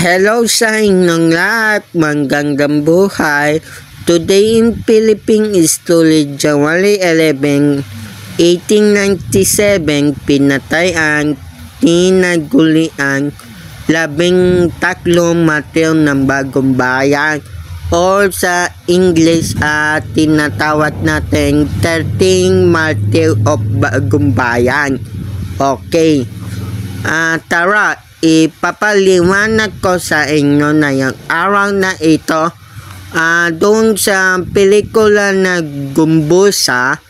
Hello sa inyong lahat, magandang buhay. Today in Philippines is January 11, 1897, pinatay ang tinagulian 13 martir ng Bagong Bayan or sa English tinatawag natin 13 martir of Bagong Bayan. Okay, tara, ipapaliwanag ko sa inyo na yung araw na ito doon sa pelikula na Gumbusa,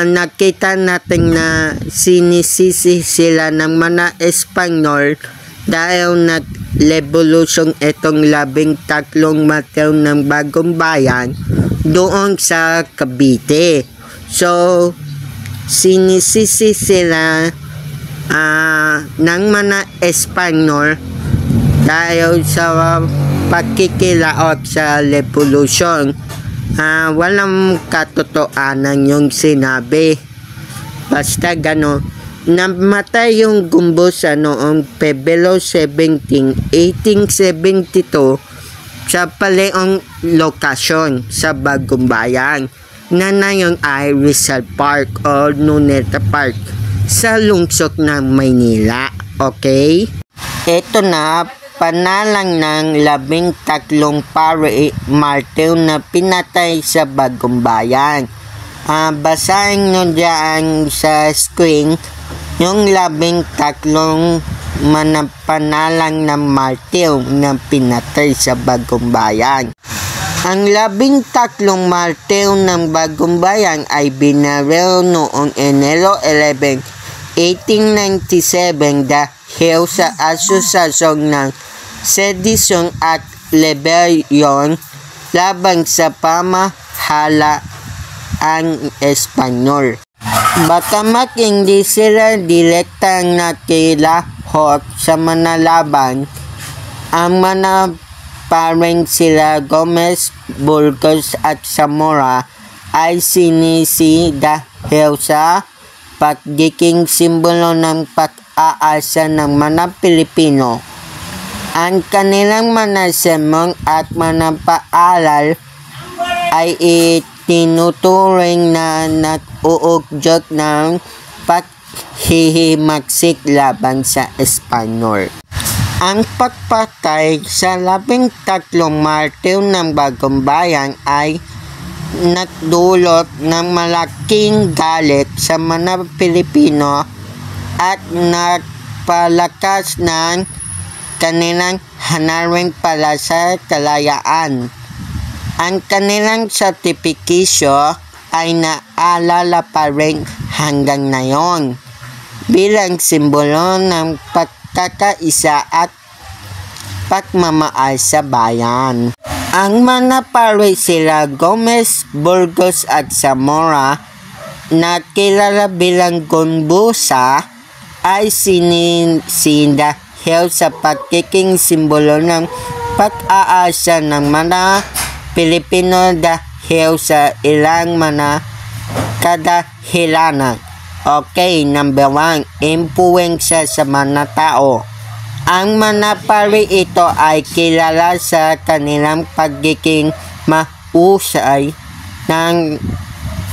nakita natin na sinisisi sila ng mga Espanyol dahil nag-revolution itong 13 martir ng Bagong Bayan doon sa Cavite. So, sinisisi sila ng mga Espanyol dahil sa pagkikilaot sa revolution. Walang katotohanan yung sinabi, basta gano'n. Namatay yung Gumbusa noong Pebrero 17, 1872 sa paleong lokasyon sa Bagong Bayan na ngayon ay Rizal Park o Luneta Park sa lungsod ng Maynila. Okay? Ito na panalang ng 13 martir na pinatay sa Bagong Bayan. Basahin nyo dyan sa screen yung 13 panalang ng martir na pinatay sa Bagong Bayan. Ang 13 martir ng Bagong Bayan ay binaril noong Enero 11, 1897 dahil sa asusasyon ng sedisyon at rebellion laban sa pamahalaang Espanyol. Bagamat hindi sila direktang nakilahok sa mga laban, ang mga paring sila Gomez, Burgos at Zamora ay sinisi dahil sa pagiging simbolo ng pag-aasa ng mga Pilipino. Ang kanilang mga sermon at mga paalal ay itinuturing na nag-uugyot ng paghihimagsik laban sa Espanyol. Ang pagpatay sa 13 martir ng Bagong Bayan ay nagdulot ng malaking galit sa mga Pilipino at nagpalakas ng kanilang hangarin para sa kalayaan. Ang kanilang sertifikasyo ay naalala pa rin hanggang ngayon bilang simbolo ng pagkakaisa at pagmamahal sa bayan. Ang mga pari sila Gomez, Burgos at Zamora na kilala bilang Gumbusa ay sinisi dahil sa pagiging simbolo ng pag-aasa ng mga Pilipino dahil sa ilang mga kadahilanan. Okay, number 1, impluwensya sa mga tao. Ang mga pari ito ay kilala sa kanilang pagiging mahusay ng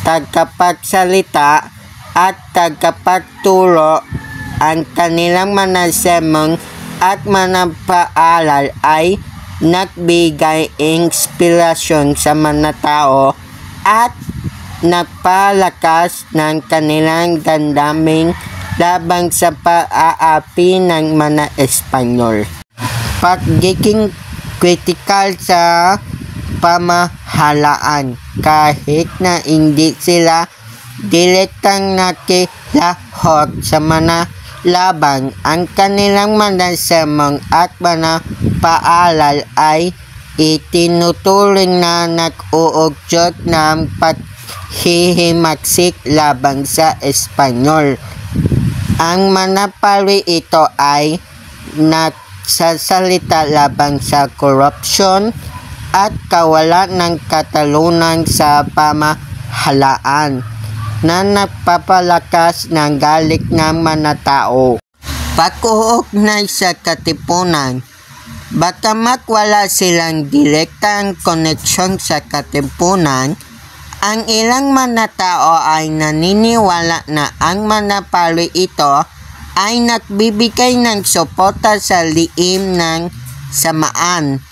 tagapagsalita at tagapagturo. Ang kanilang mga sermon at mga paalal ay nagbigay inspirasyon sa mga tao at nagpalakas ng kanilang damdamin laban sa pag-aapi ng mga Espanyol. Pagiging kritikal sa pamahalaan kahit na hindi sila direktang nakilahok sa mga laban, ang kanilang mga sermon at mga paalal ay itinuturing na nag-uugyot ng paghihimagsik laban sa Espanyol. Ang mga pari ito ay nagsasalita laban sa korupsyon at kawalan ng katalunan sa pamahalaan na nagpapalakas ng galit ng mga tao. Pag-uugnay sa katipunan, Bagamat wala silang direktang koneksyon sa katipunan, ang ilang mga tao ay naniniwala na ang mga pari ito ay nagbibigay ng suporta sa lihim ng samaan.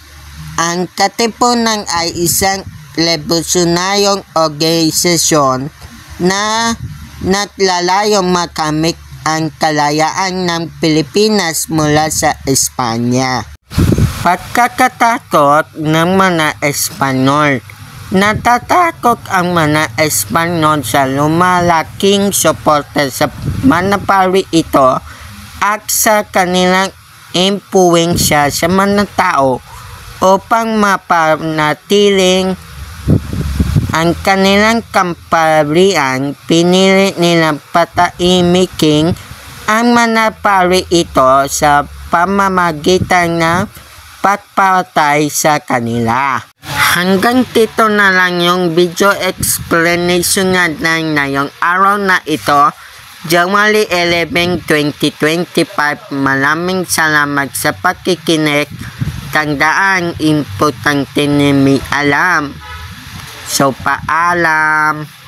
Ang katipunan ay isang revolusyonaryong organisasyon na naglalayong makamit ang kalayaan ng Pilipinas mula sa Espanya. Pagkakatakot ng mga Espanyol. Natatakot ang mga Espanyol sa lumalaking suporta sa mga pari ito at sa kanilang impluwensya sa mga tao upang mapanatiling ang kanilang kamparian. Pinili nilang pataimiking ang mga pari ito sa pamamagitan ng pagpatay sa kanila. Hanggang dito na lang yung video explanation natin ngayong araw na ito, January 11, 2025. Maraming salamat sa pakikinig. Tandaan, importante na may alam. So, paalam.